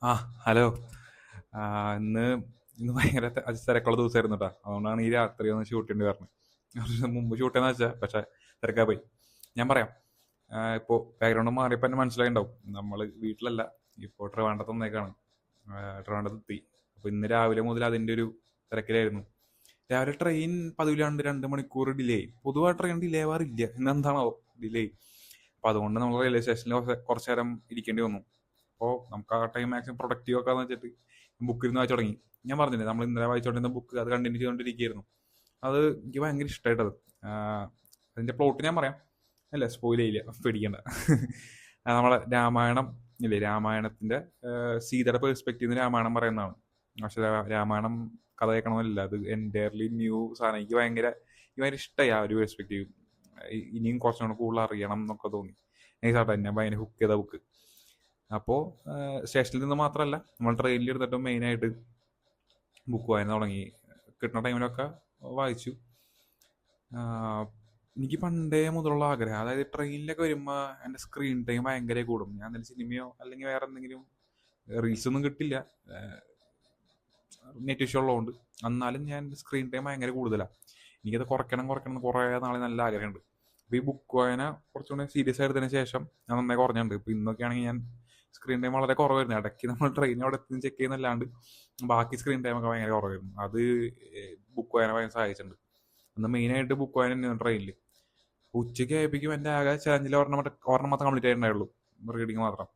ആ ഹലോ. ആ, ഇന്ന് ഇന്ന് ഭയങ്കര തിരക്കുള്ള ദിവസമായിരുന്നു കേട്ടോ. അതുകൊണ്ടാണ് ഈ രാത്രി ഒന്ന് ഷൂട്ട് ചെയ്യേണ്ടി പറഞ്ഞത്. കുറച്ച് മുമ്പ് ഷൂട്ട് ചെയ്യാന്ന് വെച്ചാൽ പക്ഷെ തിരക്കാ പോയി. ഞാൻ പറയാം. ഇപ്പോൾ ബാക്ക്ഗ്രൗണ്ട് മാറിയപ്പോൾ എന്നെ മനസ്സിലായിണ്ടാവും. നമ്മൾ വീട്ടിലല്ല, ഇപ്പോൾ ട്രിവാൻഡ്രത്ത് വന്നേക്കാണ്. ട്രിവാൻഡ്രത്ത് എത്തി. അപ്പോൾ ഇന്ന് രാവിലെ മുതൽ അതിൻ്റെ ഒരു തിരക്കിലായിരുന്നു. രാവിലെ ട്രെയിൻ പതിവില്ലാണ്ട് 2 മണിക്കൂർ ഡിലേ ആയി. പൊതുവായി ട്രെയിൻ ഡിലേ ആവാറില്ല, ഇന്നെന്താണോ ഡിലേ. അപ്പോൾ അതുകൊണ്ട് നമ്മൾ റെയിൽവേ സ്റ്റേഷനിൽ കുറച്ച് നേരം ഇരിക്കേണ്ടി വന്നു. അപ്പോൾ നമുക്ക് ആ ടൈം മാക്സിമം പ്രൊഡക്റ്റീവ് ആക്കാന്ന് വെച്ചിട്ട് ബുക്ക് ഇരുന്ന് വായിച്ചു തുടങ്ങി. ഞാൻ പറഞ്ഞില്ലേ, നമ്മൾ ഇന്നലെ വായിച്ചുകൊണ്ടിരുന്ന ബുക്ക് അത് കണ്ടിന്യൂ ചെയ്തുകൊണ്ടിരിക്കുകയായിരുന്നു. അത് എനിക്ക് ഭയങ്കര ഇഷ്ടമായിട്ടത്. അതിൻ്റെ പ്ലോട്ട് ഞാൻ പറയാം. അല്ല, സ്പോയിൽ ചെയ്യില്ല, പേടിക്കണ്ട. നമ്മളെ രാമായണം ഇല്ലേ, രാമായണത്തിൻ്റെ സീതയുടെ പേഴ്സ്പെക്റ്റീവ് നിന്ന് രാമായണം പറയുന്നതാണ്. പക്ഷെ രാമായണം കഥ കേൾക്കണമെന്നില്ല, അത് എൻറ്റയർലി ന്യൂ സാധനം. എനിക്ക് ഭയങ്കര ഇഷ്ടമായി ആ ഒരു പേഴ്സ്പെക്റ്റീവ്. ഇനിയും കുറച്ചും കൂടെ കൂടുതൽ അറിയണം എന്നൊക്കെ തോന്നി. എനിക്ക് സാധാരണ ഞാൻ ഭയങ്കര ഹുക്ക് ചെയ്ത ബുക്ക്. അപ്പോൾ സ്റ്റേഷനിൽ നിന്ന് മാത്രമല്ല, നമ്മൾ ട്രെയിനിൽ എടുത്തിട്ട് മെയിനായിട്ട് ബുക്ക് വായന തുടങ്ങി. കിട്ടുന്ന ടൈമിലൊക്കെ വായിച്ചു. ആഹ് എനിക്ക് പണ്ടേ മുതലുള്ള ആഗ്രഹം, അതായത് ട്രെയിനിലൊക്കെ വരുമ്പോൾ എൻ്റെ സ്ക്രീൻ ടൈം ഭയങ്കര കൂടും. ഞാൻ എന്തെങ്കിലും സിനിമയോ അല്ലെങ്കിൽ വേറെ എന്തെങ്കിലും റീൽസ് ഒന്നും കിട്ടില്ല, നെറ്റ് ഇഷ്യൂ ഉള്ളതുകൊണ്ട്. എന്നാലും ഞാൻ സ്ക്രീൻ ടൈം ഭയങ്കര കൂടുതലാണ്. എനിക്കത് കുറയ്ക്കണം എന്ന് കുറേ നാളെ നല്ല ആഗ്രഹമുണ്ട്. അപ്പോൾ ഈ ബുക്ക് വായന കുറച്ചുകൂടി സീരിയസ് ആയതിനു ശേഷം ഞാൻ നന്നായി കുറഞ്ഞിട്ടുണ്ട്. ഇപ്പോൾ ഇന്നൊക്കെ ആണെങ്കിൽ ഞാൻ സ്ക്രീൻ ടൈം വളരെ കുറവായിരുന്നു. ഇടയ്ക്ക് നമ്മൾ ട്രെയിൻ അവിടെ എത്തി ചെക്ക് ചെയ്യുന്നല്ലാണ്ട് ബാക്കി സ്ക്രീൻ ടൈമൊക്കെ ഭയങ്കര കുറവായിരുന്നു. അത് ബുക്ക് വായന ഭയങ്കര സഹായിച്ചിട്ടുണ്ട്. അന്ന് മെയിനായിട്ട് ബുക്ക് വായന തന്നെയാണ് ട്രെയിനിൽ. ഉച്ചയ്ക്ക് ആയപ്പോഴേക്കും എൻ്റെ ആകെ ചാനലിൽ ഒരെണ്ണം മാത്രം കംപ്ലീറ്റ് ആയിട്ടുണ്ടായുള്ളൂ, റീഡിങ് മാത്രം.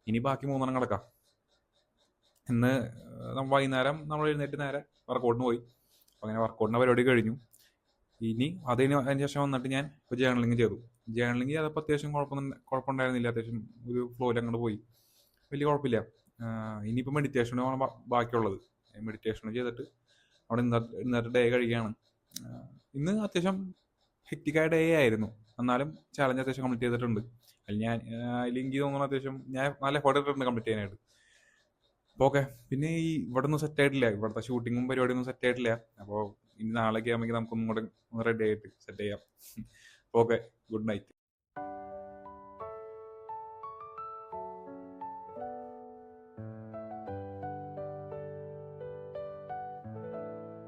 ഇനി ബാക്കി 3 കിടക്കാം. ഇന്ന് വൈകുന്നേരം നമ്മൾ എഴുന്നേറ്റ് നേരെ വർക്കൗട്ടിന് പോയി. അപ്പോൾ അങ്ങനെ വർക്കൗട്ടിൻ്റെ പരിപാടി കഴിഞ്ഞു. ഇനി അതിന് ശേഷം വന്നിട്ട് ഞാൻ ഇപ്പോൾ ജേർണലിങ് ചെയ്തു. ജേർണലിങ് ചെയ്തപ്പോൾ അത്യാവശ്യം കുഴപ്പമുണ്ടായിരുന്നില്ല. അത്യാവശ്യം ഒരു ഫ്ലോയിൽ അങ്ങോട്ട് പോയി, വലിയ കുഴപ്പമില്ല. ഇനിയിപ്പോൾ മെഡിറ്റേഷനാണ് ബാക്കിയുള്ളത്. മെഡിറ്റേഷൻ ചെയ്തിട്ട് അവിടെ ഇന്നത്തെ ഡേ കഴിയുകയാണ്. ഇന്ന് അത്യാവശ്യം ഹെക്റ്റിക്കായ ഡേ ആയിരുന്നു, എന്നാലും ചാലഞ്ച് അത്യാവശ്യം കംപ്ലീറ്റ് ചെയ്തിട്ടുണ്ട്. അതിൽ എനിക്ക് തോന്നുന്നു അത്യാവശ്യം ഞാൻ നല്ല എഫേർട്ട് ഇട്ടിട്ടുണ്ട് കംപ്ലീറ്റ് ചെയ്യാനായിട്ട്. അപ്പോൾ ഓക്കെ. പിന്നെ ഈ ഇവിടെ ഒന്നും സെറ്റ് ആയിട്ടില്ല, ഇവിടുത്തെ ഷൂട്ടിങ്ങും പരിപാടിയൊന്നും സെറ്റ് ആയിട്ടില്ല. അപ്പോൾ ഇനി നാളേക്ക് ആകുമ്പോൾ നമുക്കൊന്നും കൂടെ റെഡി ആയിട്ട് സെറ്റ് ചെയ്യാം. Okay, good night.